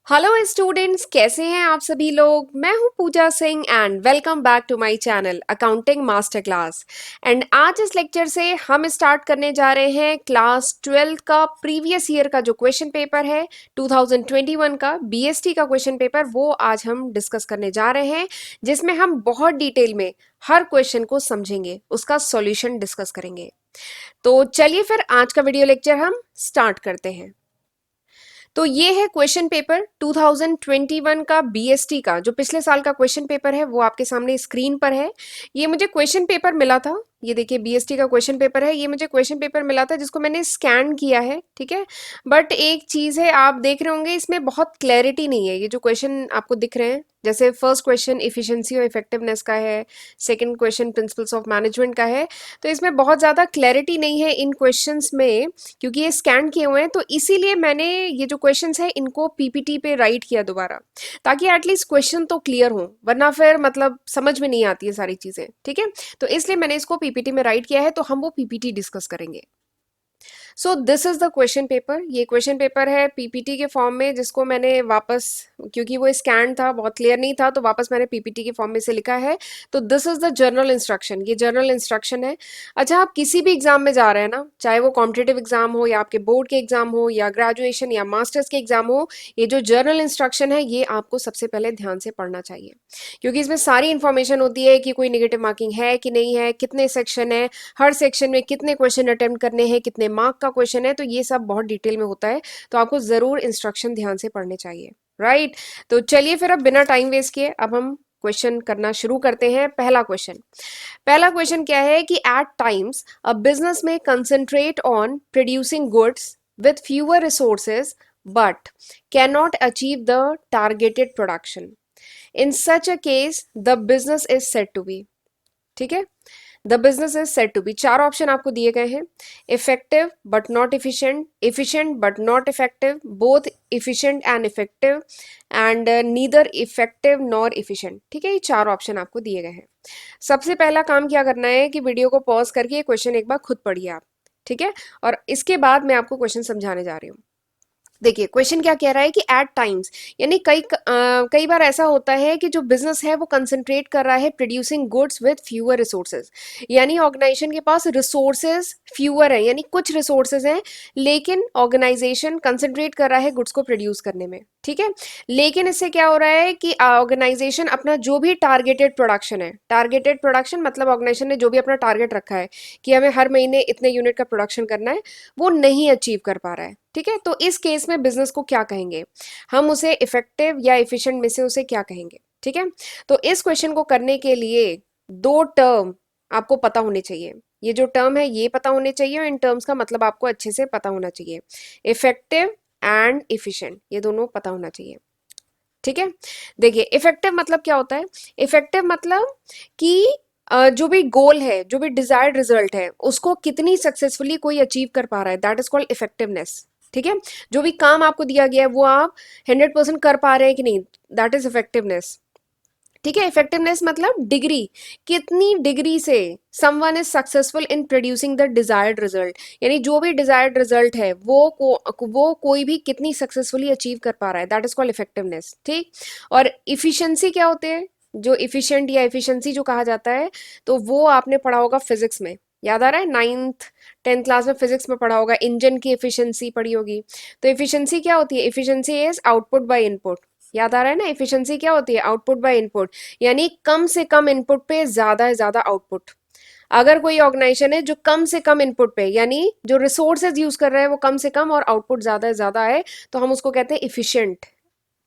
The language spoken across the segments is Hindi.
हेलो स्टूडेंट्स, कैसे हैं आप सभी लोग। मैं हूं Pooja Singh and welcome back to my channel accounting master class. And आज इस लेक्चर से हम स्टार्ट करने जा रहे हैं क्लास 12 का प्रीवियस ईयर का जो क्वेश्चन पेपर है 2021 का बीएसटी का क्वेश्चन पेपर, वो आज हम डिस्कस करने जा रहे हैं, जिसमें हम बहुत डिटेल में हर क्वेश्चन को समझेंगे, उसका सॉल्यूशन डिस्कस करेंगे। तो चलिए फिर आज का वीडियो लेक्चर हम स्टार्ट करते हैं। तो ये है क्वेश्चन पेपर 2021 का बीएसटी का, जो पिछले साल का क्वेश्चन पेपर है वो आपके सामने स्क्रीन पर है। ये मुझे क्वेश्चन पेपर मिला था, ये देखिए बीएसटी का क्वेश्चन पेपर है। ये मुझे क्वेश्चन पेपर मिला था जिसको मैंने स्कैन किया है, ठीक है। बट एक चीज है, आप देख रहे होंगे इसमें बहुत क्लैरिटी नहीं है। ये जो क्वेश्चन आपको दिख रहे हैं, जैसे फर्स्ट क्वेश्चन इफिशिएंसी और इफेक्टिवनेस का है, second question principles of management का है, तो इसमें बहुत ज़्यादा क्लैरिटी नहीं है इन क्वेश्चंस में, क्योंकि ये स्कैन किए हुए हैं। तो इसीलिए मैंने ये जो क्वेश्चंस है इनको पीपीटी पे राइट किया दोबारा, ताकि एटलीस्ट क्वेश्चन तो क्लियर हो, वरना फिर मतलब समझ में नहीं आती है सारी चीज़ें, ठीक है। तो इसलिए मैंने इसको पीपीटी में राइट किया है, तो हम वो पीपीटी डिस्कस करेंगे। So this is the question paper. ये क्वेश्चन पेपर है पीपीटी के फॉर्म में, जिसको मैंने वापस, क्योंकि वो स्कैन था, बहुत क्लियर नहीं था, तो वापस मैंने पीपीटी के फॉर्म में से लिखा है। तो this is the journal instruction, ये जर्नल इंस्ट्रक्शन है। अच्छा, आप किसी भी एग्जाम में जा रहे हैं ना, चाहे वो कॉम्पिटेटिव एग्जाम हो या आपके बोर्ड के एग्जाम हो या ग्रेजुएशन या मास्टर्स के एग्जाम हो, ये जो जर्नल इंस्ट्रक्शन है ये आपको सबसे पहले ध्यान से पढ़ना चाहिए, क्योंकि इसमें सारी इंफॉर्मेशन होती है कि कोई नेगेटिव मार्किंग है कि नहीं है, कितने सेक्शन है, हर सेक्शन में कितने क्वेश्चन अटेम्प्ट करने हैं, कितने मार्क का क्वेश्चन है, तो ये सब बहुत डिटेल में होता है। तो आपको जरूर इंस्ट्रक्शन ध्यान से पढ़ने चाहिए, राइट। तो चलिए फिर अब बिना टाइम वेस्ट किए अब हम क्वेश्चन करना शुरू करते हैं। पहला क्वेश्चन क्या है कि at times a business may concentrate on producing goods with fewer resources but can not achieve the targeted production. In such a case the business is said to be, ठीक है। The business is said to be, चार ऑप्शन आपको दिए गए हैं। Effective but not efficient, efficient but not effective, both efficient and effective, and neither effective nor efficient, ठीक है। ये चार ऑप्शन आपको दिए गए हैं। सबसे पहला काम क्या करना है कि वीडियो को पॉज करके ये क्वेश्चन एक बार खुद पढ़िए आप, ठीक है, और इसके बाद मैं आपको क्वेश्चन समझाने जा रही हूँ। देखिए क्वेश्चन क्या कह रहा है कि एट टाइम्स, यानी कई बार ऐसा होता है कि जो बिजनेस है वो कंसंट्रेट कर रहा है producing goods with fewer resources, यानी ऑर्गेनाइजेशन के पास रिसोर्सेज फ्यूअर है, यानी कुछ रिसोर्सेज हैं, लेकिन ऑर्गेनाइजेशन कंसंट्रेट कर रहा है गुड्स को प्रोड्यूस करने में, ठीक है। लेकिन इससे क्या हो रहा है कि ऑर्गेनाइजेशन अपना जो भी टारगेटेड प्रोडक्शन है, टारगेटेड प्रोडक्शन मतलब ऑर्गेनाइजेशन ने जो भी अपना टारगेट रखा है कि हमें हर महीने इतने यूनिट का प्रोडक्शन करना है, वो नहीं अचीव कर पा रहा है, ठीक है। तो इस केस में बिजनेस को क्या कहेंगे, हम उसे इफेक्टिव या इफिशिएंट में से उसे क्या कहेंगे, ठीक है। तो इस क्वेश्चन को करने के लिए दो टर्म आपको पता होने चाहिए। ये जो टर्म है ये पता होने चाहिए, और इन टर्म्स का मतलब आपको अच्छे से पता होना चाहिए। इफेक्टिव एंड इफिशिएंट, ये दोनों पता होना चाहिए, ठीक है। देखिए इफेक्टिव मतलब क्या होता है। इफेक्टिव मतलब कि जो भी गोल है, जो भी डिजायर्ड रिजल्ट है, उसको कितनी सक्सेसफुली कोई अचीव कर पा रहा है, दैट इज कॉल्ड इफेक्टिवनेस, ठीक है। जो भी काम आपको दिया गया है वो आप 100% कर पा रहे हैं कि नहीं, दैट इज इफेक्टिवनेस, ठीक है। इफेक्टिवनेस मतलब डिग्री, कितनी डिग्री से someone is successful in producing the desired result, यानी जो भी डिजायर्ड रिजल्ट है वो कोई भी कितनी सक्सेसफुली अचीव कर पा रहा है, दैट इज कॉल्ड इफेक्टिवनेस, ठीक। और इफिशिएंसी क्या होते हैं, जो इफिशिएंट या इफिशिएंसी जो कहा जाता है, तो वो आपने पढ़ा होगा फिजिक्स में, याद आ रहा है, 9th 10th क्लास में फिजिक्स में पढ़ा होगा, इंजन की इफिशिएंसी पढ़ी होगी। तो इफिशिएंसी क्या होती है, efficiency is output by input, याद आ रहा है ना। एफिशिएंसी क्या होती है, आउटपुट बाय इनपुट, यानी कम से कम इनपुट पे ज्यादा से ज्यादा आउटपुट। अगर कोई ऑर्गेनाइजेशन है जो कम से कम इनपुट पे, यानी जो रिसोर्सेज यूज कर रहे हैं वो कम से कम और आउटपुट ज्यादा से ज्यादा है, तो हम उसको कहते हैं इफिशिएंट,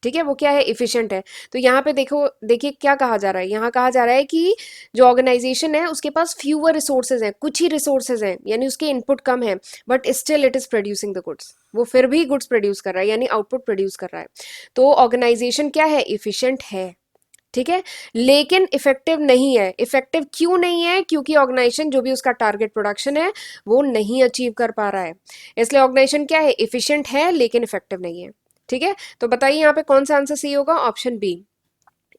ठीक है। वो क्या है, इफिशिएंट है। तो यहाँ पे देखो, देखिए क्या कहा जा रहा है, यहाँ कहा जा रहा है कि जो ऑर्गेनाइजेशन है उसके पास फ्यूअर रिसोर्सेज हैं, कुछ ही रिसोर्सेज हैं, यानी उसके इनपुट कम है, but still it is producing the goods, वो फिर भी गुड्स प्रोड्यूस कर रहा है, यानी आउटपुट प्रोड्यूस कर रहा है। तो ऑर्गेनाइजेशन क्या है, इफिशिएंट है, ठीक है। लेकिन इफेक्टिव नहीं है। इफेक्टिव क्यों नहीं है, क्योंकि ऑर्गेनाइजेशन जो भी उसका टारगेट प्रोडक्शन है वो नहीं अचीव कर पा रहा है, इसलिए ऑर्गेनाइजेशन क्या है, इफिशिएंट है लेकिन इफेक्टिव नहीं है, ठीक है। तो बताइए यहाँ पे कौन सा आंसर सही होगा, ऑप्शन बी,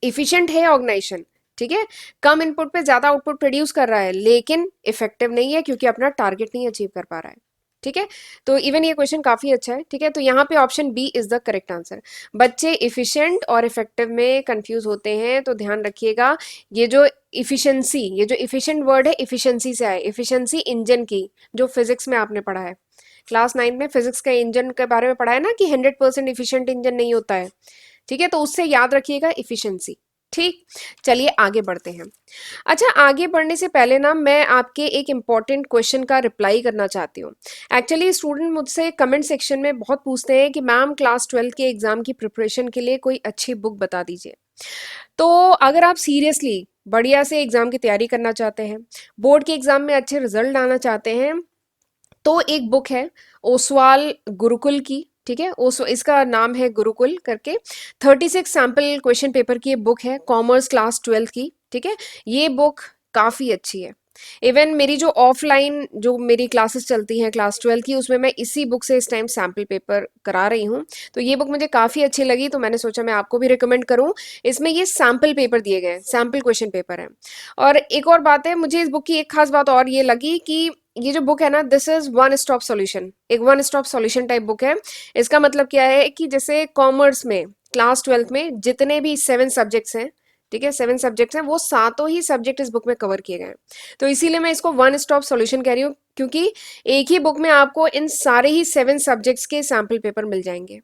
इफिशिएंट है ऑर्गेनाइजेशन, ठीक है, कम इनपुट पे ज्यादा आउटपुट प्रोड्यूस कर रहा है, लेकिन इफेक्टिव नहीं है क्योंकि अपना टारगेट नहीं अचीव कर पा रहा है। ठीक है, तो इवन ये क्वेश्चन काफी अच्छा है। ठीक है, तो यहाँ पे option B is the correct answer. बच्चे इफिशिएंट और इफेक्टिव में कंफ्यूज होते हैं, तो ध्यान रखिएगा ये जो इफिशिएंसी, ये जो इफिशिएंट वर्ड है इफिशिएंसी से आया, इफिशिएंसी इंजन की, जो फिजिक्स में आपने पढ़ा है, क्लास 9 में फिजिक्स का इंजन के बारे में पढ़ा है ना कि 100% इफिशिएंट इंजन नहीं होता है। ठीक है, तो उससे याद रखिएगा इफिशिएंसी। ठीक, चलिए आगे बढ़ते हैं। अच्छा, आगे बढ़ने से पहले ना मैं आपके एक इम्पॉर्टेंट क्वेश्चन का रिप्लाई करना चाहती हूँ। एक्चुअली स्टूडेंट मुझसे कमेंट सेक्शन में बहुत पूछते हैं कि मैम क्लास 12 के एग्जाम की प्रिपरेशन के लिए कोई अच्छी बुक बता दीजिए। तो अगर आप सीरियसली बढ़िया से एग्जाम की तैयारी करना चाहते हैं, बोर्ड के एग्जाम में अच्छे रिजल्ट लाना चाहते हैं, तो एक बुक है ओसवाल गुरुकुल की। ठीक है, ओसो इसका नाम है गुरुकुल करके, 36 सैम्पल क्वेश्चन पेपर की ये बुक है, कॉमर्स क्लास 12 की। ठीक है, ये बुक काफ़ी अच्छी है। इवन मेरी जो ऑफलाइन जो मेरी क्लासेस चलती हैं क्लास 12 की, उसमें मैं इसी बुक से इस टाइम सैम्पल पेपर करा रही हूँ। तो ये बुक मुझे काफ़ी अच्छी लगी, तो मैंने सोचा मैं आपको भी रिकमेंड करूँ। इसमें ये सैम्पल पेपर दिए गए हैं, सैम्पल क्वेश्चन पेपर है। और एक और बात है, मुझे इस बुक की एक खास बात और ये लगी कि ये जो बुक है ना, this is one stop solution, एक one stop solution type book है। इसका मतलब क्या है कि जैसे कॉमर्स में क्लास 12 में जितने भी 7 सब्जेक्ट्स हैं, ठीक है, 7 सब्जेक्ट्स हैं, वो सातों ही सब्जेक्ट इस बुक में कवर किए गए हैं। तो इसीलिए मैं इसको वन स्टॉप सॉल्यूशन कह रही हूँ, क्योंकि एक ही बुक में आपको इन सारे ही 7 सब्जेक्ट्स के सैम्पल पेपर मिल जाएंगे।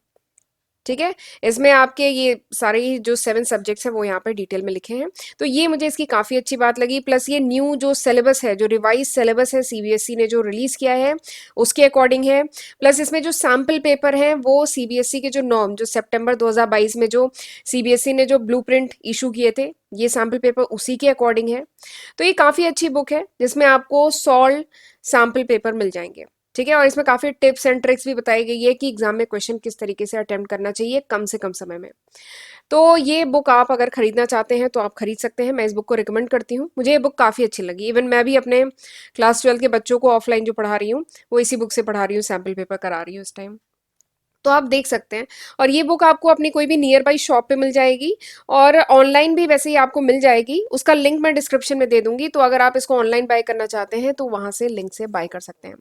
ठीक है, इसमें आपके ये सारे ही जो 7 सब्जेक्ट्स हैं वो यहाँ पे डिटेल में लिखे हैं। तो ये मुझे इसकी काफ़ी अच्छी बात लगी। प्लस ये न्यू जो सिलेबस है, जो रिवाइज सिलेबस है सीबीएसई ने जो रिलीज़ किया है, उसके अकॉर्डिंग है। प्लस इसमें जो सैम्पल पेपर हैं वो सीबीएसई के जो नॉर्म, जो सितंबर 2022 में जो सीबीएसई ने जो ब्लूप्रिंट इशू किए थे, ये सैम्पल पेपर उसी के अकॉर्डिंग है। तो ये काफ़ी अच्छी बुक है जिसमें आपको सॉल्व सैम्पल पेपर मिल जाएंगे। ठीक है, और इसमें काफ़ी टिप्स एंड ट्रिक्स भी बताई गई है कि एग्जाम में क्वेश्चन किस तरीके से अटेम्प्ट करना चाहिए कम से कम समय में। तो ये बुक आप अगर खरीदना चाहते हैं तो आप खरीद सकते हैं, मैं इस बुक को रिकमेंड करती हूँ। मुझे ये बुक काफ़ी अच्छी लगी। इवन मैं भी अपने क्लास 12 के बच्चों को ऑफलाइन जो पढ़ा रही हूँ वो इसी बुक से पढ़ा रही हूँ, सैम्पल पेपर करा रही हूँ इस टाइम। तो आप देख सकते हैं, और ये बुक आपको अपनी कोई भी नियर बाई शॉप पे मिल जाएगी, और ऑनलाइन भी वैसे ही आपको मिल जाएगी। उसका लिंक मैं डिस्क्रिप्शन में दे दूंगी, तो अगर आप इसको ऑनलाइन बाय करना चाहते हैं तो वहां से लिंक से बाय कर सकते हैं।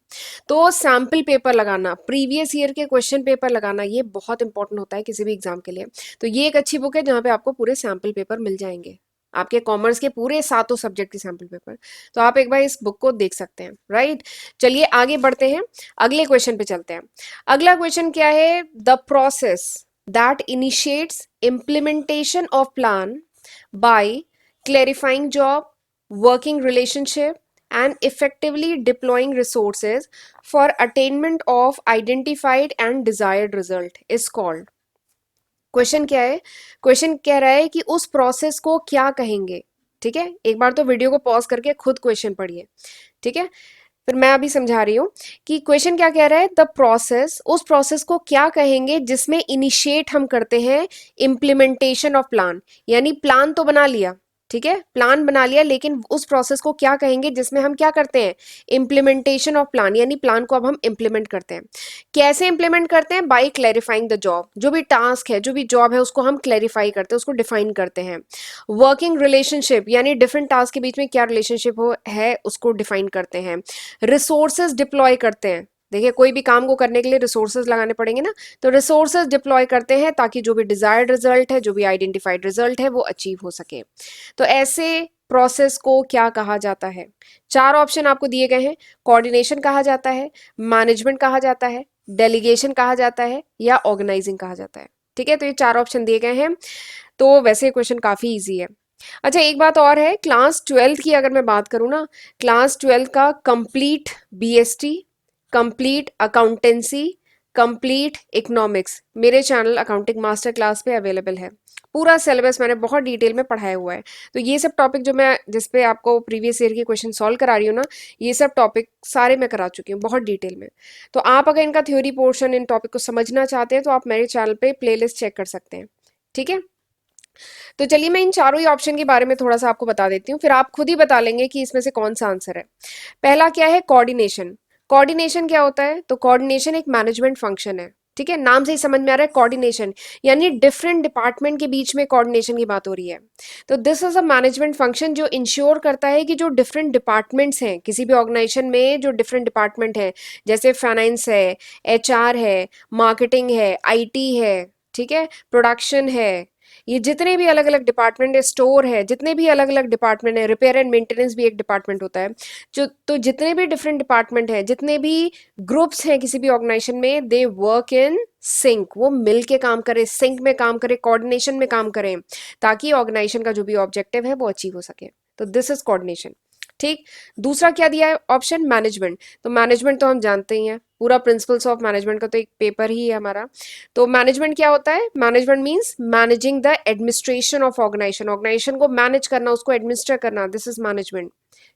तो सैम्पल पेपर लगाना, प्रीवियस ईयर के क्वेश्चन पेपर लगाना, ये बहुत इंपॉर्टेंट होता है किसी भी एग्जाम के लिए। तो ये एक अच्छी बुक है जहाँ पे आपको पूरे सैम्पल पेपर मिल जाएंगे, आपके कॉमर्स के पूरे सातों सब्जेक्ट के सैम्पल पेपर। तो आप एक बार इस बुक को देख सकते हैं, राइट। चलिए आगे बढ़ते हैं, अगले क्वेश्चन पे चलते हैं। अगला क्वेश्चन क्या है? The process that initiates implementation of plan by clarifying job, working relationship and effectively deploying resources for attainment of identified and desired result is called। Question क्या है? क्वेश्चन कह रहा है कि उस प्रोसेस को क्या कहेंगे। ठीक है, एक बार तो वीडियो को पॉज करके खुद क्वेश्चन पढ़िए। ठीक है, फिर मैं अभी समझा रही हूँ कि क्वेश्चन क्या कह रहा है। द प्रोसेस, उस प्रोसेस को क्या कहेंगे जिसमें इनिशिएट हम करते हैं इम्प्लीमेंटेशन ऑफ प्लान, यानी प्लान तो बना लिया, ठीक है, प्लान बना लिया, लेकिन उस प्रोसेस को क्या कहेंगे जिसमें हम क्या करते हैं, इम्प्लीमेंटेशन ऑफ प्लान, यानी प्लान को अब हम इम्प्लीमेंट करते हैं। कैसे इम्प्लीमेंट करते हैं? बाई क्लैरिफाइंग द जॉब, जो भी टास्क है, जो भी जॉब है, उसको हम क्लैरिफाई करते हैं, उसको डिफाइन करते हैं। वर्किंग रिलेशनशिप, यानी डिफरेंट टास्क के बीच में क्या रिलेशनशिप हो है उसको डिफाइन करते हैं। रिसोर्सेज डिप्लॉय करते हैं, देखिए कोई भी काम को करने के लिए रिसोर्सेज लगाने पड़ेंगे ना, तो रिसोर्सेज डिप्लॉय करते हैं ताकि जो भी डिजायर्ड रिजल्ट है, जो भी आइडेंटिफाइड रिजल्ट है, वो अचीव हो सके। तो ऐसे प्रोसेस को क्या कहा जाता है? 4 ऑप्शन आपको दिए गए हैं। कोऑर्डिनेशन कहा जाता है, मैनेजमेंट कहा जाता है, डेलीगेशन कहा जाता है, या ऑर्गेनाइजिंग कहा जाता है। ठीक है, तो ये 4 ऑप्शन दिए गए हैं। तो वैसे क्वेश्चन काफी इजी है। अच्छा, एक बात और है, क्लास 12 की अगर मैं बात करूँ ना, क्लास 12 का complete BST, complete accountancy, complete economics मेरे चैनल अकाउंटिंग मास्टर क्लास पे अवेलेबल है। पूरा सिलेबस मैंने बहुत डिटेल में पढ़ाया हुआ है। तो ये सब टॉपिक जो मैं जिस पे आपको प्रीवियस ईयर के क्वेश्चन सॉल्व करा रही हूँ ना, ये सब टॉपिक सारे मैं करा चुकी हूँ बहुत डिटेल में। तो आप अगर इनका थ्योरी पोर्शन, इन टॉपिक को समझना चाहते हैं तो आप मेरे चैनल पे प्लेलिस्ट चेक कर सकते हैं। ठीक है, तो चलिए मैं इन चारों ही ऑप्शन के बारे में थोड़ा सा आपको बता देती हूँ, फिर आप खुद ही बता लेंगे कि इसमें से कौन सा आंसर है। पहला क्या है? कोऑर्डिनेशन। कोऑर्डिनेशन क्या होता है? तो कोऑर्डिनेशन एक मैनेजमेंट फंक्शन है। ठीक है, नाम से ही समझ में आ रहा है कोऑर्डिनेशन, यानी डिफरेंट डिपार्टमेंट के बीच में कोऑर्डिनेशन की बात हो रही है। तो this is a management function जो इंश्योर करता है कि जो डिफरेंट डिपार्टमेंट्स हैं किसी भी ऑर्गेनाइजेशन में, जो डिफरेंट डिपार्टमेंट है, जैसे फाइनेंस है, एचआर है, मार्केटिंग है, आईटी है, ठीक है, प्रोडक्शन है, ये जितने भी अलग अलग डिपार्टमेंट है, स्टोर है, जितने भी अलग अलग डिपार्टमेंट है, रिपेयर एंड मेंटेनेंस भी एक डिपार्टमेंट होता है, जो तो जितने भी डिफरेंट डिपार्टमेंट हैं, जितने भी ग्रुप्स हैं किसी भी ऑर्गेनाइजेशन में, दे वर्क इन सिंक, वो मिल के काम करें, सिंक में काम करें, कोऑर्डिनेशन में काम करें, ताकि ऑर्गेनाइजेशन का जो भी ऑब्जेक्टिव है वो अचीव हो सके। तो दिस इज कोऑर्डिनेशन। ठीक। दूसरा क्या दिया है ऑप्शन, मैनेजमेंट। तो मैनेजमेंट तो हम जानते ही हैं, पूरा प्रिंसिपल्स ऑफ मैनेजमेंट का तो एक पेपर ही है हमारा। तो मैनेजमेंट क्या होता है? Management means managing the administration of organisation, organisation को मैनेज करना, उसको एडमिनिस्टर करना, दिस इज मैनेजमेंट।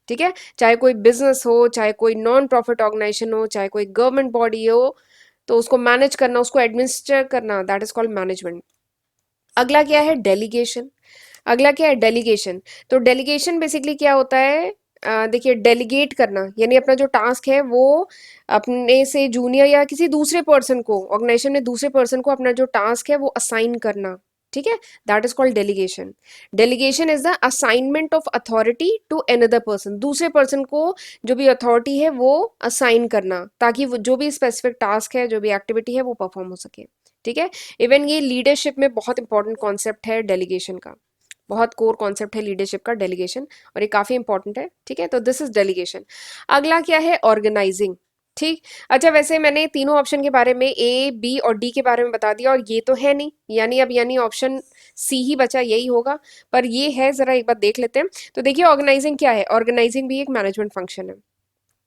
ठीक है, चाहे कोई बिजनेस हो, चाहे कोई नॉन प्रॉफिट ऑर्गेनाइजेशन हो, चाहे कोई गवर्नमेंट बॉडी हो, तो उसको मैनेज करना, उसको एडमिनिस्टर करना, दैट इज कॉल्ड मैनेजमेंट। अगला क्या है? डेलीगेशन। अगला क्या है? डेलीगेशन। तो डेलीगेशन बेसिकली क्या होता है? देखिए, डेलीगेट करना यानी अपना जो टास्क है वो अपने से जूनियर या किसी दूसरे पर्सन को, ऑर्गेनाइजेशन में दूसरे पर्सन को अपना जो टास्क है वो असाइन करना। ठीक है, that is called delegation. Delegation is the assignment of authority to another person, दूसरे पर्सन को जो भी अथॉरिटी है वो असाइन करना, ताकि वो जो भी स्पेसिफिक टास्क है, जो भी एक्टिविटी है वो परफॉर्म हो सके। ठीक है, इवन ये लीडरशिप में बहुत इंपॉर्टेंट कॉन्सेप्ट है डेलीगेशन का, बहुत कोर कॉन्सेप्ट है लीडरशिप का, डेलीगेशन, और ये काफी इंपॉर्टेंट है। ठीक है, तो दिस इज डेलीगेशन। अगला क्या है? ऑर्गेनाइजिंग। ठीक। अच्छा, वैसे मैंने तीनों ऑप्शन के बारे में, ए बी और डी के बारे में बता दिया, और ये तो है नहीं, यानी अब यानी ऑप्शन सी ही बचा, यही होगा, पर ये है, जरा एक बार देख लेते हैं। तो देखिए, ऑर्गेनाइजिंग क्या है? ऑर्गेनाइजिंग भी एक मैनेजमेंट फंक्शन है।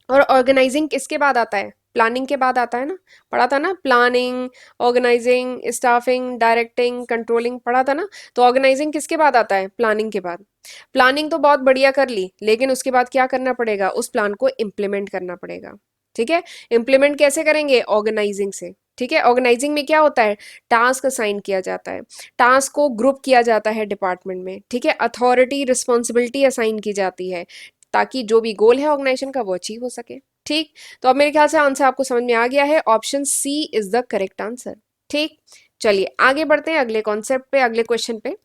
और ऑर्गेनाइजिंग किसके बाद आता है? प्लानिंग के बाद आता है ना, पढ़ा था ना, planning, organising, staffing, directing, controlling, पढ़ा था ना। तो ऑर्गेनाइजिंग किसके बाद आता है? प्लानिंग के बाद। प्लानिंग तो बहुत बढ़िया कर ली, लेकिन उसके बाद क्या करना पड़ेगा? उस प्लान को इम्प्लीमेंट करना पड़ेगा। ठीक है, इम्प्लीमेंट कैसे करेंगे? ऑर्गेनाइजिंग से। ठीक है, ऑर्गेनाइजिंग में क्या होता है? टास्क असाइन किया जाता है, टास्क को ग्रुप किया जाता है डिपार्टमेंट में। ठीक है, अथॉरिटी, रिस्पॉन्सिबिलिटी असाइन की जाती है, ताकि जो भी गोल है ऑर्गेनाइजेशन का वो अचीव हो सके। ठीक। तो अब मेरे ख्याल से आंसर आपको समझ में आ गया है, option C is the correct answer. ठीक। चलिए आगे बढ़ते हैं अगले कॉन्सेप्ट पे, अगले क्वेश्चन पे।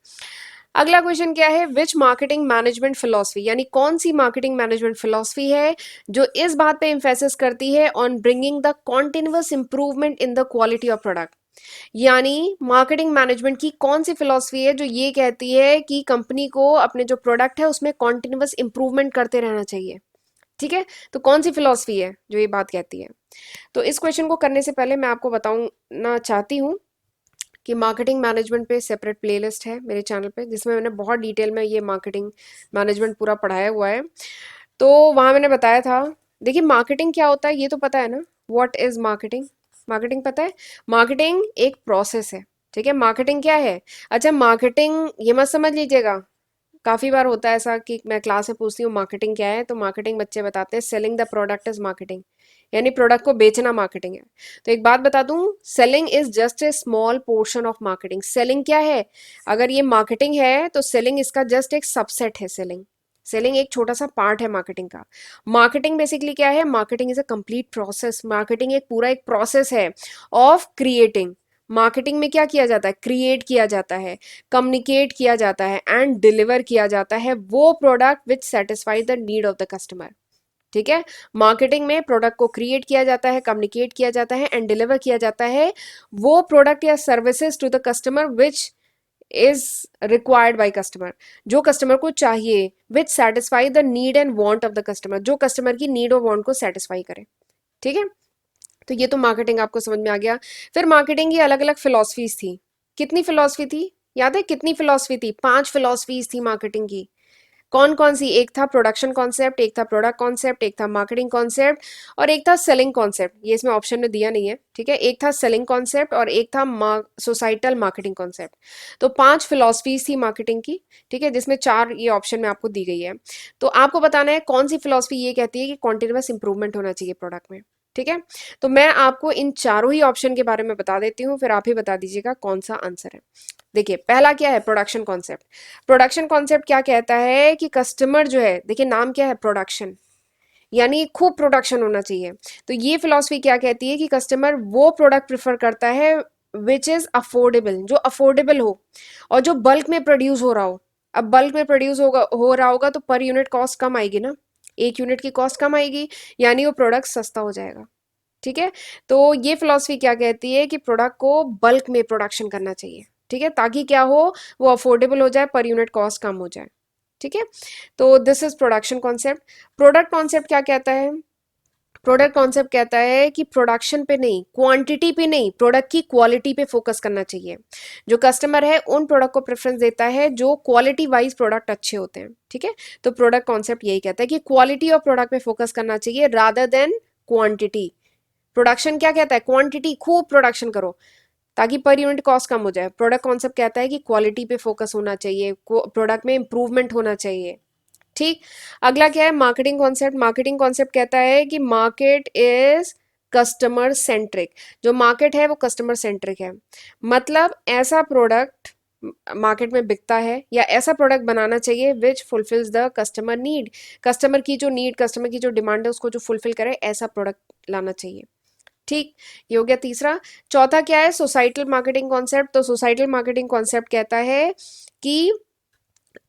अगला क्वेश्चन क्या है? विच मार्केटिंग मैनेजमेंट फिलोसफी, यानी कौन सी मार्केटिंग मैनेजमेंट फिलोसफी है जो इस बात पे एम्फेसिस करती है on bringing the continuous improvement in the quality of product. यानी मार्केटिंग मैनेजमेंट की कौन सी फिलॉसफी है जो ये कहती है कि कंपनी को अपने जो प्रोडक्ट है उसमें कॉन्टिन्यूअस इंप्रूवमेंट करते रहना चाहिए। ठीक है, तो कौन सी फिलॉसफी है जो ये बात कहती है? तो इस क्वेश्चन को करने से पहले मैं आपको बताना चाहती हूँ कि मार्केटिंग मैनेजमेंट पे सेपरेट प्लेलिस्ट है मेरे चैनल पे, जिसमें मैंने बहुत डिटेल में ये मार्केटिंग मैनेजमेंट पूरा पढ़ाया हुआ है। तो वहाँ मैंने बताया था, देखिए मार्केटिंग क्या होता है ये तो पता है ना, व्हाट इज मार्केटिंग? मार्केटिंग पता है? मार्केटिंग एक प्रोसेस है। ठीक है, मार्केटिंग क्या है? अच्छा, मार्केटिंग ये मत समझ लीजिएगा, काफी बार होता है ऐसा कि मैं क्लास में पूछती हूँ मार्केटिंग क्या है, तो मार्केटिंग बच्चे बताते हैं selling the product is marketing, यानी प्रोडक्ट को बेचना मार्केटिंग है। तो एक बात बता दूं, selling is just a small portion of marketing. Selling क्या है? अगर ये मार्केटिंग है तो सेलिंग इसका जस्ट एक सबसेट है। सेलिंग सेलिंग एक छोटा सा पार्ट है मार्केटिंग का। मार्केटिंग बेसिकली क्या है? Marketing is a complete process. Marketing एक पूरा एक प्रोसेस है ऑफ क्रिएटिंग। मार्केटिंग में क्या किया जाता है? क्रिएट किया जाता है, कम्युनिकेट किया जाता है एंड डिलीवर किया जाता है वो product which satisfy the need of the customer. ठीक है, मार्केटिंग में प्रोडक्ट को क्रिएट किया जाता है, कम्युनिकेट किया जाता है एंड डिलीवर किया जाता है वो प्रोडक्ट या services to the customer which is required by customer, जो कस्टमर को चाहिए, which satisfy the need and want of the customer, जो कस्टमर की नीड और वांट को सेटिस्फाई करे। ठीक है, तो ये तो मार्केटिंग आपको समझ में आ गया। फिर मार्केटिंग की अलग अलग फिलोसफीज थी। कितनी फिलोसफी थी? याद है कितनी फिलोसफी थी? 5 फिलोसफीज थी मार्केटिंग की। कौन कौन सी? एक था प्रोडक्शन कॉन्सेप्ट, एक था प्रोडक्ट कॉन्सेप्ट, एक था मार्केटिंग कॉन्सेप्ट, और एक था सेलिंग कॉन्सेप्ट। ये इसमें ऑप्शन में दिया नहीं है। ठीक है, एक था सेलिंग कॉन्सेप्ट और एक था सोसाइटल मार्केटिंग कॉन्सेप्ट। तो 5 फिलोसफीज थी मार्केटिंग की। ठीक है, जिसमें 4 ये ऑप्शन में आपको दी गई है। तो आपको बताना है कौन सी फिलोसफी ये कहती है कि कॉन्टिन्यूअस इंप्रूवमेंट होना चाहिए प्रोडक्ट में। ठीक है, तो मैं आपको इन चारों ही ऑप्शन के बारे में बता देती हूँ, फिर आप ही बता दीजिएगा कौन सा आंसर है। देखिए, पहला क्या है? Production concept. प्रोडक्शन कॉन्सेप्ट क्या कहता है कि कस्टमर जो है, देखिए नाम क्या है? प्रोडक्शन, यानी खूब प्रोडक्शन होना चाहिए। तो ये फिलॉसफी क्या कहती है कि कस्टमर वो प्रोडक्ट प्रेफर करता है विच इज अफोर्डेबल, जो अफोर्डेबल हो और जो बल्क में प्रोड्यूस हो रहा हो। अब बल्क में प्रोड्यूस हो रहा होगा तो पर यूनिट कॉस्ट कम आएगी ना, एक यूनिट की कॉस्ट कम आएगी, यानी वो प्रोडक्ट सस्ता हो जाएगा। ठीक है, तो ये फिलॉसफी क्या कहती है कि प्रोडक्ट को बल्क में प्रोडक्शन करना चाहिए। ठीक है, ताकि क्या हो, वो अफोर्डेबल हो जाए, पर यूनिट कॉस्ट कम हो जाए। ठीक है, तो this is production concept. Product concept क्या कहता है? प्रोडक्ट कॉन्सेप्ट कहता है कि प्रोडक्शन पे नहीं, क्वांटिटी पे नहीं, प्रोडक्ट की क्वालिटी पे फोकस करना चाहिए। जो कस्टमर है उन प्रोडक्ट को प्रेफरेंस देता है जो क्वालिटी वाइज प्रोडक्ट अच्छे होते हैं। ठीक है, तो प्रोडक्ट कॉन्सेप्ट यही कहता है कि क्वालिटी ऑफ प्रोडक्ट पे फोकस करना चाहिए रादर देन क्वांटिटी। प्रोडक्शन क्या कहता है? क्वांटिटी, खूब प्रोडक्शन करो ताकि पर यूनिट कॉस्ट कम हो जाए। प्रोडक्ट कॉन्सेप्ट कहता है कि क्वालिटी पे फोकस होना चाहिए, प्रोडक्ट में इंप्रूवमेंट होना चाहिए। ठीक, अगला क्या है? Marketing concept. मार्केटिंग कॉन्सेप्ट कहता है कि मार्केट इज कस्टमर सेंट्रिक। जो मार्केट है वो कस्टमर सेंट्रिक है, मतलब ऐसा प्रोडक्ट मार्केट में बिकता है या ऐसा प्रोडक्ट बनाना चाहिए which fulfils the customer need. Customer की जो नीड, कस्टमर की जो डिमांड है उसको जो फुलफिल करे, ऐसा प्रोडक्ट लाना चाहिए। ठीक, ये हो गया तीसरा। चौथा क्या है? Societal marketing concept. तो सोसाइटल मार्केटिंग कॉन्सेप्ट कहता है कि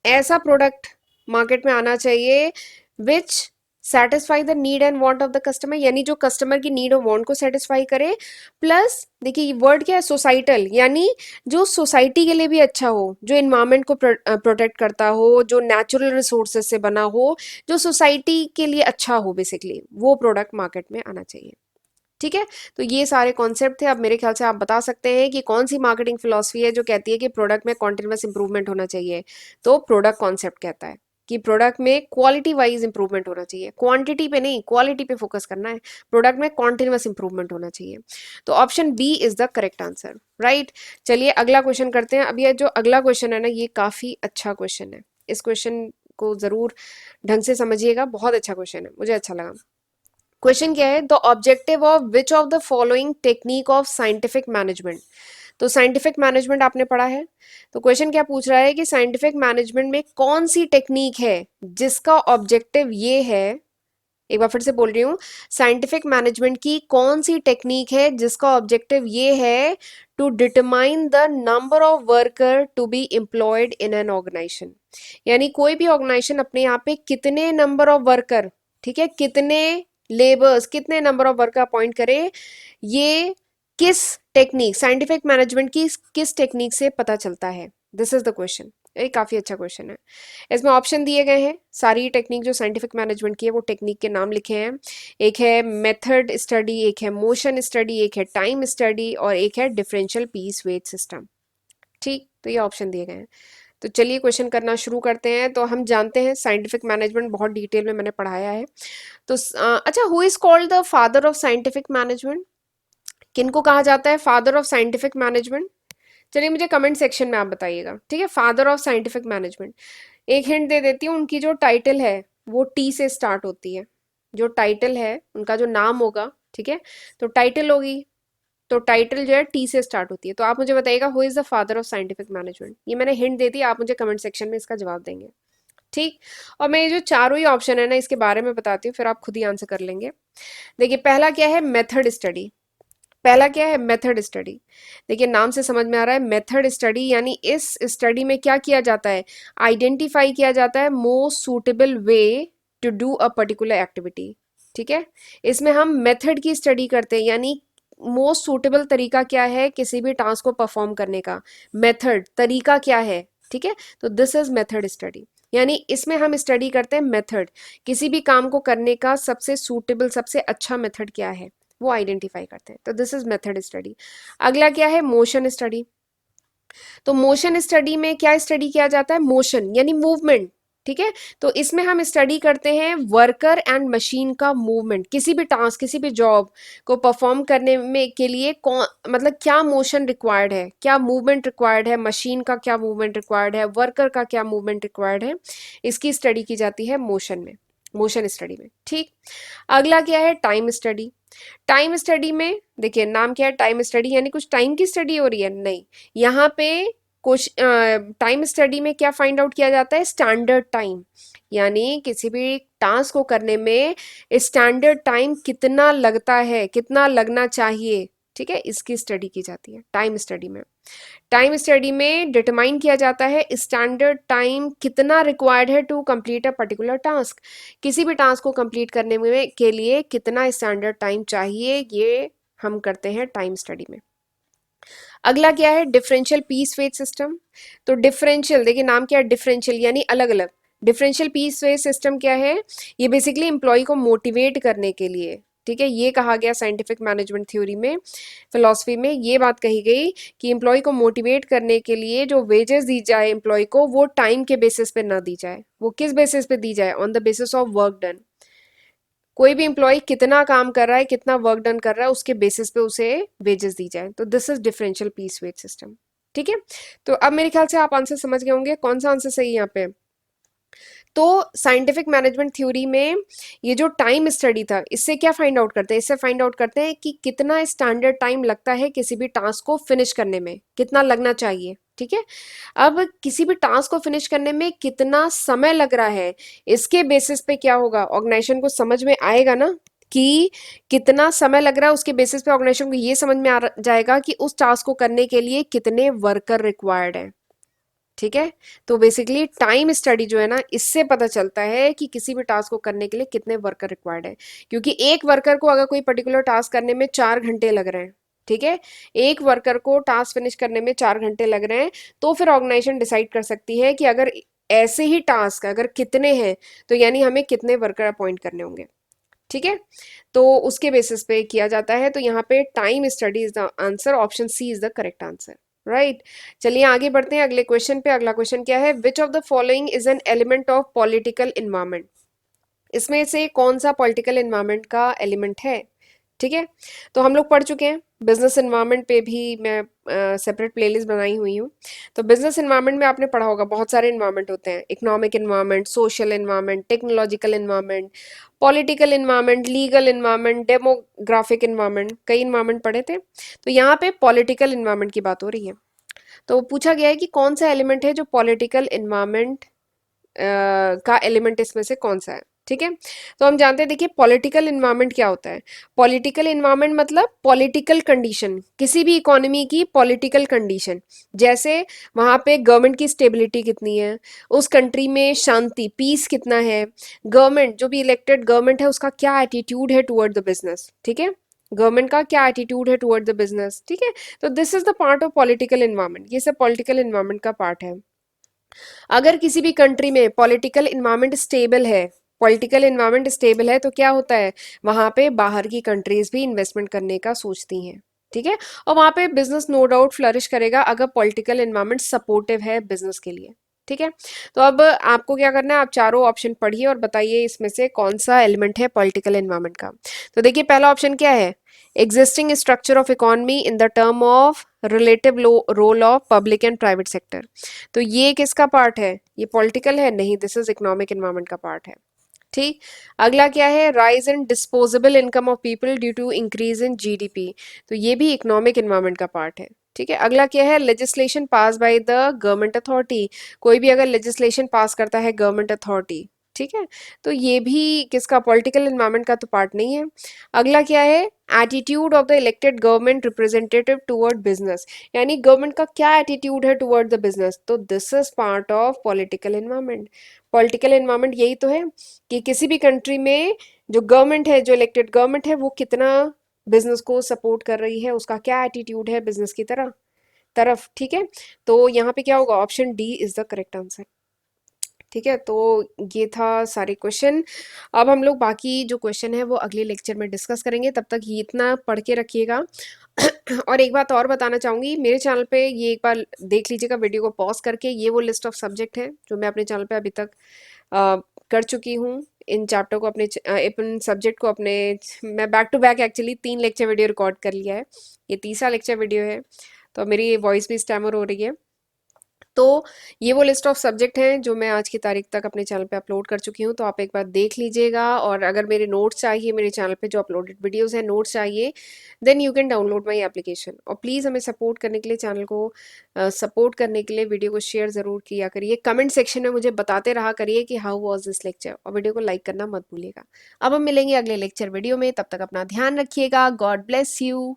ऐसा प्रोडक्ट मार्केट में आना चाहिए which satisfy the need and want of the customer, यानी जो कस्टमर की नीड और वांट को सेटिस्फाई करे। प्लस देखिए वर्ड क्या है? सोसाइटल, यानी जो सोसाइटी के लिए भी अच्छा हो, जो इन्वायरमेंट को प्रोटेक्ट करता हो, जो नेचुरल रिसोर्सेज से बना हो, जो सोसाइटी के लिए अच्छा हो, बेसिकली वो प्रोडक्ट मार्केट में आना चाहिए। ठीक है, तो ये सारे कॉन्सेप्ट थे। अब मेरे ख्याल से आप बता सकते हैं कि कौन सी मार्केटिंग फिलॉसफी है जो कहती है कि प्रोडक्ट में कॉन्टिन्यूस इंप्रूवमेंट होना चाहिए। तो प्रोडक्ट कॉन्सेप्ट कहता है कि प्रोडक्ट में क्वालिटी वाइज इंप्रूवमेंट होना चाहिए, क्वांटिटी पे नहीं, क्वालिटी पे फोकस करना है। प्रोडक्ट में कॉन्टिन्यूस इंप्रूवमेंट होना चाहिए। तो option B is the correct answer, right. चलिए अगला क्वेश्चन करते हैं। अब ये जो अगला क्वेश्चन है ना, ये काफी अच्छा क्वेश्चन है। इस क्वेश्चन को जरूर ढंग से समझिएगा, बहुत अच्छा क्वेश्चन है, मुझे अच्छा लगा। क्वेश्चन क्या है? The objective of which of the following technique of scientific management. तो साइंटिफिक मैनेजमेंट आपने पढ़ा है, तो क्वेश्चन क्या पूछ रहा है कि साइंटिफिक मैनेजमेंट में कौन सी टेक्निक है जिसका ऑब्जेक्टिव ये है। एक बार फिर से बोल रही हूँ, साइंटिफिक मैनेजमेंट की कौन सी टेक्निक है जिसका ऑब्जेक्टिव ये है to determine the number of worker to be employed in an organisation. यानी कोई भी ऑर्गेनाइजेशन अपने यहाँ पे कितने नंबर ऑफ वर्कर, ठीक है, कितने लेबर्स, कितने नंबर ऑफ वर्कर अपॉइंट करे, ये किस टेक्निक, साइंटिफिक मैनेजमेंट की किस टेक्निक से पता चलता है। This is the question. ये काफी अच्छा क्वेश्चन है। इसमें ऑप्शन दिए गए हैं, सारी टेक्निक जो साइंटिफिक मैनेजमेंट की है वो टेक्निक के नाम लिखे हैं। एक है मेथड स्टडी, एक है मोशन स्टडी, एक है टाइम स्टडी और एक है डिफरेंशियल पीस वेट सिस्टम। ठीक, तो ये ऑप्शन दिए गए हैं। तो चलिए क्वेश्चन करना शुरू करते हैं। तो हम जानते हैं साइंटिफिक मैनेजमेंट बहुत डिटेल में मैंने पढ़ाया है। तो अच्छा, who is called the father of scientific management? किनको कहा जाता है फादर ऑफ साइंटिफिक मैनेजमेंट? चलिए मुझे कमेंट सेक्शन में आप बताइएगा। ठीक है, फादर ऑफ साइंटिफिक मैनेजमेंट। एक हिंट दे देती हूँ, उनकी जो टाइटल है वो टी से स्टार्ट होती है। जो टाइटल है उनका, जो नाम होगा, ठीक है, तो टाइटल होगी, तो टाइटल जो है टी से स्टार्ट होती है। तो आप मुझे बताइएगा who is the father of scientific management. ये मैंने हिंट दे दी, आप मुझे कमेंट सेक्शन में इसका जवाब देंगे। ठीक, और मैं ये जो चारों ही ऑप्शन है ना, इसके बारे में बताती हूँ, फिर आप खुद ही आंसर कर लेंगे। देखिए पहला क्या है? Method study. पहला क्या है? Method study. देखिए नाम से समझ में आ रहा है मेथड स्टडी, यानी इस स्टडी में क्या किया जाता है? आइडेंटिफाई किया जाता है most suitable way to do a particular activity. ठीक है, इसमें हम मेथड की स्टडी करते हैं, यानी मोस्ट सूटेबल तरीका क्या है किसी भी टास्क को परफॉर्म करने का, मेथड, तरीका क्या है। ठीक है, तो दिस इज मेथड स्टडी, यानी इसमें हम स्टडी करते हैं मेथड, किसी भी काम को करने का सबसे सूटेबल, सबसे अच्छा मेथड क्या है वो आइडेंटिफाई करते हैं। तो दिस इज मेथड स्टडी। अगला क्या है? Motion study. तो मोशन स्टडी में क्या स्टडी किया जाता है? मोशन यानी मूवमेंट। ठीक है, तो इसमें हम स्टडी करते हैं वर्कर एंड मशीन का मूवमेंट, किसी भी टास्क, किसी भी जॉब को परफॉर्म करने में के लिए कौन, मतलब क्या मोशन रिक्वायर्ड है, क्या मूवमेंट रिक्वायर्ड है, मशीन का क्या मूवमेंट रिक्वायर्ड है, वर्कर का क्या मूवमेंट रिक्वायर्ड है, इसकी स्टडी की जाती है मोशन में, मोशन स्टडी में। ठीक, अगला क्या है? Time study. टाइम स्टडी में देखिए नाम क्या है? टाइम स्टडी, यानी कुछ टाइम की स्टडी हो रही है? नहीं, यहाँ पे कुछ टाइम स्टडी में क्या फाइंड आउट किया जाता है? स्टैंडर्ड टाइम, यानी किसी भी टास्क को करने में स्टैंडर्ड टाइम कितना लगता है, कितना लगना चाहिए, ठीक है, इसकी स्टडी की जाती है टाइम स्टडी में। टाइम स्टडी में डिटरमाइन किया जाता है स्टैंडर्ड टाइम कितना रिक्वायर्ड है to complete a particular task, किसी भी टास्क को कंप्लीट करने में के लिए कितना स्टैंडर्ड टाइम चाहिए, ये हम करते हैं टाइम स्टडी में। अगला क्या है? Differential piece weight system. तो डिफरेंशियल, देखिए नाम क्या है, डिफरेंशियल यानी अलग अलग। डिफरेंशियल पीस वेट सिस्टम क्या है? ये बेसिकली एम्प्लॉय को मोटिवेट करने के लिए, ठीक है, ये कहा गया साइंटिफिक मैनेजमेंट थ्योरी में, फिलॉसफी में ये बात कही गई कि एम्प्लॉय को मोटिवेट करने के लिए जो वेजेस दी जाए एम्प्लॉय को, वो टाइम के बेसिस पे ना दी जाए। वो किस बेसिस पे दी जाए? On the basis of work done. कोई भी एम्प्लॉय कितना काम कर रहा है, कितना वर्क डन कर रहा है, उसके बेसिस पे उसे वेजेस दी जाए। तो this is differential piece wage system, ठीक है। तो अब मेरे ख्याल से आप आंसर समझ गए होंगे कौन सा आंसर सही है यहाँ पे। तो साइंटिफिक मैनेजमेंट थ्योरी में ये जो टाइम स्टडी था, इससे क्या फाइंड आउट करते हैं? इससे फाइंड आउट करते हैं कि कितना स्टैंडर्ड टाइम लगता है किसी भी टास्क को फिनिश करने में, कितना लगना चाहिए, ठीक है। अब किसी भी टास्क को फिनिश करने में कितना समय लग रहा है, इसके बेसिस पे क्या होगा, ऑर्गेनाइजेशन को समझ में आएगा ना कि कितना समय लग रहा है, उसके बेसिस पे ऑर्गेनाइजेशन को ये समझ में आ जाएगा कि उस टास्क को करने के लिए कितने वर्कर रिक्वायर्ड है, ठीक है। तो बेसिकली टाइम स्टडी जो है ना, इससे पता चलता है कि किसी भी टास्क को करने के लिए कितने वर्कर रिक्वायर्ड है। क्योंकि एक वर्कर को अगर कोई पर्टिकुलर टास्क करने में 4 घंटे लग रहे हैं, ठीक है, एक वर्कर को टास्क फिनिश करने में 4 घंटे लग रहे हैं, तो फिर ऑर्गेनाइजेशन डिसाइड कर सकती है कि अगर ऐसे ही टास्क अगर कितने हैं, तो यानी हमें कितने वर्कर अपॉइंट करने होंगे, ठीक है। तो उसके बेसिस पे किया जाता है। तो यहाँ पे time study is the answer, option C is the correct answer, right. चलिए आगे बढ़ते हैं अगले क्वेश्चन पे। अगला क्वेश्चन क्या है? Which of the following is an element of political environment? इसमें से कौन सा पॉलिटिकल इन्वायरमेंट का एलिमेंट है, ठीक है। तो हम लोग पढ़ चुके हैं, बिजनेस इन्वायरमेंट पे भी मैं सेपरेट प्लेलिस्ट बनाई हुई हूँ। तो बिजनेस इन्वायरमेंट में आपने पढ़ा होगा बहुत सारे इन्वायरमेंट होते हैं, economic environment, social environment, technological environment, political environment, legal environment, demographic environment, कई इन्वायरमेंट पढ़े थे। तो यहाँ पे पॉलिटिकल इन्वायरमेंट की बात हो रही है। तो पूछा गया है कि कौन सा एलिमेंट है जो पॉलिटिकल इन्वायरमेंट का एलिमेंट इसमें से कौन सा है, ठीक है। तो हम जानते हैं, देखिए पॉलिटिकल इन्वायरमेंट क्या होता है? पॉलिटिकल इन्वायरमेंट मतलब पॉलिटिकल कंडीशन, किसी भी इकोनॉमी की पॉलिटिकल कंडीशन, जैसे वहां पे गवर्नमेंट की स्टेबिलिटी कितनी है, उस कंट्री में शांति पीस कितना है, गवर्नमेंट जो भी इलेक्टेड गवर्नमेंट है उसका क्या एटीट्यूड है टुवर्ड द बिजनेस, ठीक है, गवर्नमेंट का क्या एटीट्यूड है टुवर्ड द बिजनेस, ठीक है। तो this is the part of political environment, ये सब पॉलिटिकल इन्वायरमेंट का पार्ट है। अगर किसी भी कंट्री में पॉलिटिकल इन्वायरमेंट स्टेबल है, पॉलिटिकल इन्वायरमेंट स्टेबल है, तो क्या होता है, वहां पे बाहर की कंट्रीज भी इन्वेस्टमेंट करने का सोचती हैं, ठीक है। और वहां पे बिजनेस नो डाउट फ्लरिश करेगा अगर पॉलिटिकल इन्वायरमेंट सपोर्टिव है बिजनेस के लिए, ठीक है। तो अब आपको क्या करना है, आप चारों ऑप्शन पढ़िए और बताइए इसमें से कौन सा एलिमेंट है पॉलिटिकल इन्वायरमेंट का। तो देखिए पहला ऑप्शन क्या है? Existing structure of economy in the term of relative role of public and private sector. तो ये किसका पार्ट है? ये पॉलिटिकल है? नहीं, दिस इज इकोनॉमिक इन्वायरमेंट का पार्ट है, ठीक। अगला क्या है? Rise in disposable income of people due to increase in GDP. तो ये भी इकोनॉमिक इन्वायरमेंट का पार्ट है, ठीक है। अगला क्या है? Legislation pass by the government authority. कोई भी अगर लेजिस्लेशन पास करता है गवर्नमेंट अथॉरिटी, ठीक है, तो ये भी किसका, पॉलिटिकल इन्वायरमेंट का तो पार्ट नहीं है। अगला क्या है? Attitude of the elected government representative toward business, यानी गवर्नमेंट का क्या एटीट्यूड है टुवर्ड द बिजनेस। तो this is part of political environment. Political environment यही तो है कि किसी भी कंट्री में जो गवर्नमेंट है, जो इलेक्टेड गवर्नमेंट है, वो कितना बिजनेस को सपोर्ट कर रही है, उसका क्या एटीट्यूड है बिजनेस की तरफ, ठीक है। तो यहाँ पे क्या होगा? Option D is the correct answer, ठीक है। तो ये था सारे क्वेश्चन। अब हम लोग बाकी जो क्वेश्चन है वो अगले लेक्चर में डिस्कस करेंगे, तब तक ये इतना पढ़ के रखिएगा। और एक बात और बताना चाहूँगी, मेरे चैनल पे ये एक बार देख लीजिएगा वीडियो को पॉज करके, ये वो लिस्ट ऑफ सब्जेक्ट है जो मैं अपने चैनल पे अभी तक कर चुकी हूँ। इन चैप्टर को इन सब्जेक्ट को अपने, मैं back to back actually 3 lecture video record कर लिया है, ये तीसरा लेक्चर वीडियो है, तो मेरी वॉइस भी स्टैमर हो रही है। तो ये वो लिस्ट ऑफ सब्जेक्ट हैं जो मैं आज की तारीख तक अपने चैनल पे अपलोड कर चुकी हूँ, तो आप एक बार देख लीजिएगा। और अगर मेरे नोट्स चाहिए, मेरे चैनल पे जो अपलोडेड वीडियोस हैं नोट्स चाहिए, then you can download my application. और प्लीज़ हमें सपोर्ट करने के लिए, चैनल को सपोर्ट करने के लिए वीडियो को शेयर ज़रूर किया करिए, कमेंट सेक्शन में मुझे बताते रहा करिए कि हाउ वॉज दिस लेक्चर, और वीडियो को लाइक करना मत भूलिएगा। अब हम मिलेंगे अगले लेक्चर वीडियो में, तब तक अपना ध्यान रखिएगा। God bless you.